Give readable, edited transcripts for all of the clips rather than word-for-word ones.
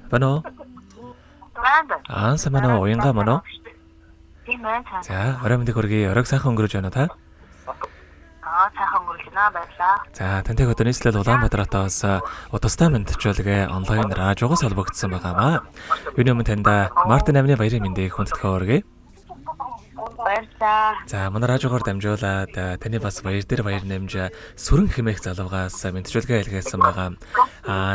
Бано. Самана уянга мано. За, орой мэндийг хүргэе. Оройг сайхан өнгөрөөж байна та? Сайхан өнгөрүүлнэ баярлаа. За, тантай одоо нийслэл Улаанбаатаратаас удастай мэдчилгээ онлайн радиогоос холбогдсон байгаамаа. Юуны өмнө танда Мартин амны баярын мэндийг хүндэтгэн хүргэе. Баярлаа. За, манай радиогоор дамжуулаад таны бас баяр дээр баяр нэмж сүрэн хэмээх залуугаас мэдчилгээ илгээсэн байгаа.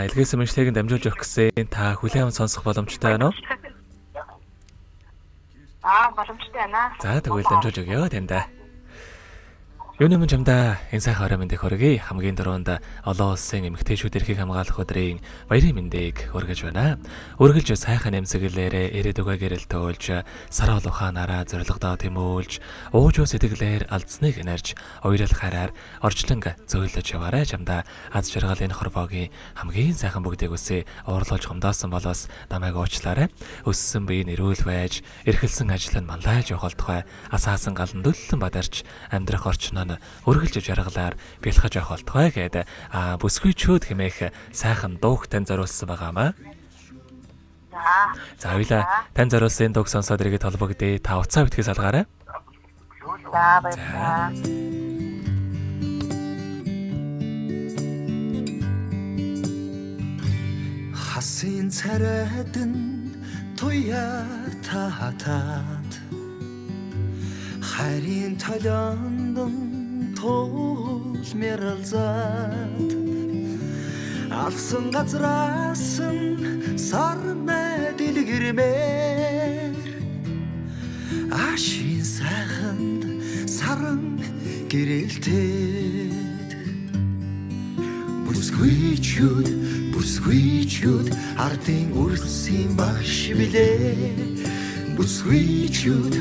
Илгээсэн мэдлэгийг дамжуулж өгөх гэсэн та хүлээн аван сонсох боломжтой байна уу? Боломжтой байна. За, тэгвэл дамжуулж өгье танда. Юуны өмнө чамдаа энэ сайхан орой мэндийг хүргэе. Хамгийн дөрөнд олон улсын эмэгтэйчүүд эрхийг хамгаалах өдрийн баярын мэндийг хүргэж байна. Үргэлж сайхан эмзэглээрээ ирээд өгөө гэрэл төөлж, сар улухаанаараа зоригдоо тэмүүлж, ууж сэтгэлээр алдсныг нэрж, уярал хараар орчлонг зөөлөж яваарай. Чамдаа аз жаргал энэ хорвоогийн хамгийн сайхан бүгдийг үсээ уурлуулж гомдоосон болоос намайг уучлаарай. Өссөн бие нэрүүл байж, эрхэлсэн ажил нь мандаж явах тухай асаасан галан дөллөн бадарч амьдрах орчноо өргөлж жаргалаар бэлхэж явах болтугай гэдэг бүсгүйчүүд хэмээх сайхан дууг тань зориулсан байгаамаа. За хоёлаа тань зориулсан дууг сонсоод иргэд холбогдъё. Та уцаа битгий салгаарай. За баярлаа. Хасын царайдан туяа таатаад харин толондон тулмэрэлзад алсан газраас нь сарна дэлгэрмээр ашин сайханд саран гэрэлтээд бүсгүйчүүд ардын үрсийн багш билээ бүсгүйчүүд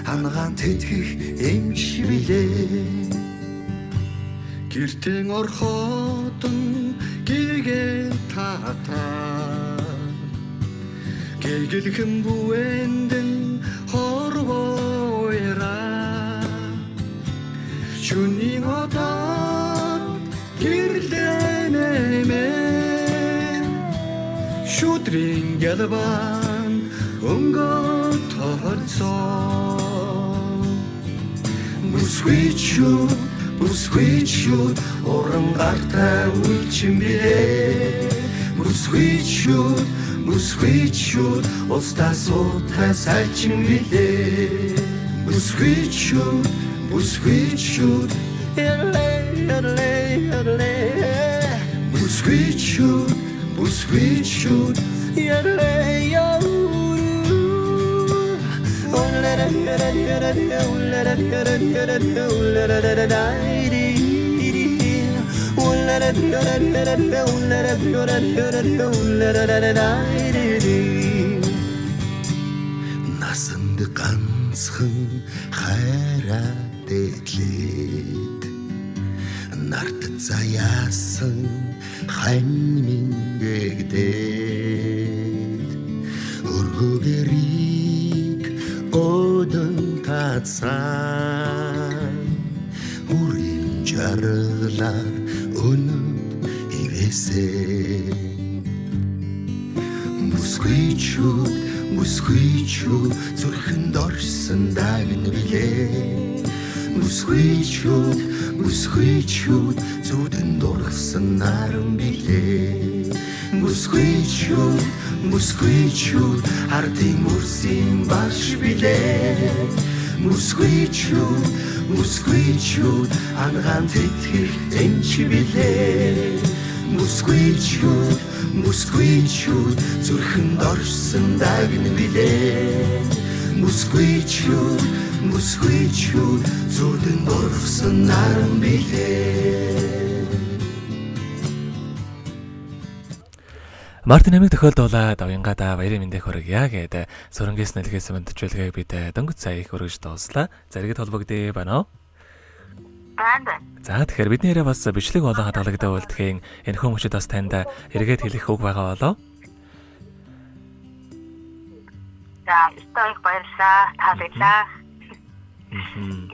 хангаан тэтгэх эмч билээ гэртэн орхотон гэгэл татаа гэгэлхэн бүэндэн хорвоера шүний отаа гэрлэнэмэ шүдрийн гэлбан өнгө тоолцоо бүсгүйчүүд уран гартай үлчин билээ бүсгүйчүүд устаа суутай сайчин билээ бүсгүйчүүд бүсгүйчүүд насанд ганцхан хайраад эдлээд нарт заяасан хань мингэгдээд өргөгэрийг одон тацсан үрийн жаргалаар өнөд ивэсээ бүсгүйчүүд зүрхэнд орсон дагн билээ бүсгүйчүүд зүудэн дургсан наран билээ бүсгүйчүүд ардын үрсийн багш билээ бүсгүйчүүд ангаан тэтгэх эмч билээ бүсгүйчүүд зүрхэнд орсон дагн билээ бүсгүйчүүд зүудэн дургсан наран билээ. Мартин амиг тохиолдуулаад уянгада баярын мэндийг хүргье гэдэг сүрэнгээс нэлгээсэн мэдчилгээг бид дөнгөж сая их өргөж дууслаа. Зэрэгт холбогдъё байна уу? Байна. За тэгэхээр бид нэрээ бас бичлэг болон хадгалагдаг үлдэхийн энэ хүмүүжид бас танд эргээд хэлэх үг байгаа болоо. За, их баярлалаа. Таалагдлаа.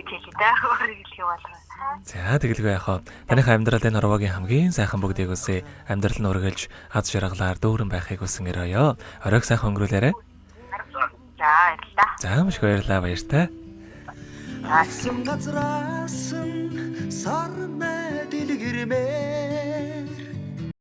гэж хэлээ даа. Өөрөөр хэлэх болов. За тэгэлгүй яах вэ? Таныхаа амьдралын хорвогийн хамгийн сайхан бүгдийг үсэ амьдрал нь үргэлж аз жаргалаар дүүрэн байхыг хүсэн өрөөё. Оройг сайхан өнгөрүүлээрэ. За баярлалаа. За маш их баярлалаа баяртай. Алсан газраас нь сарна дэлгэрмээр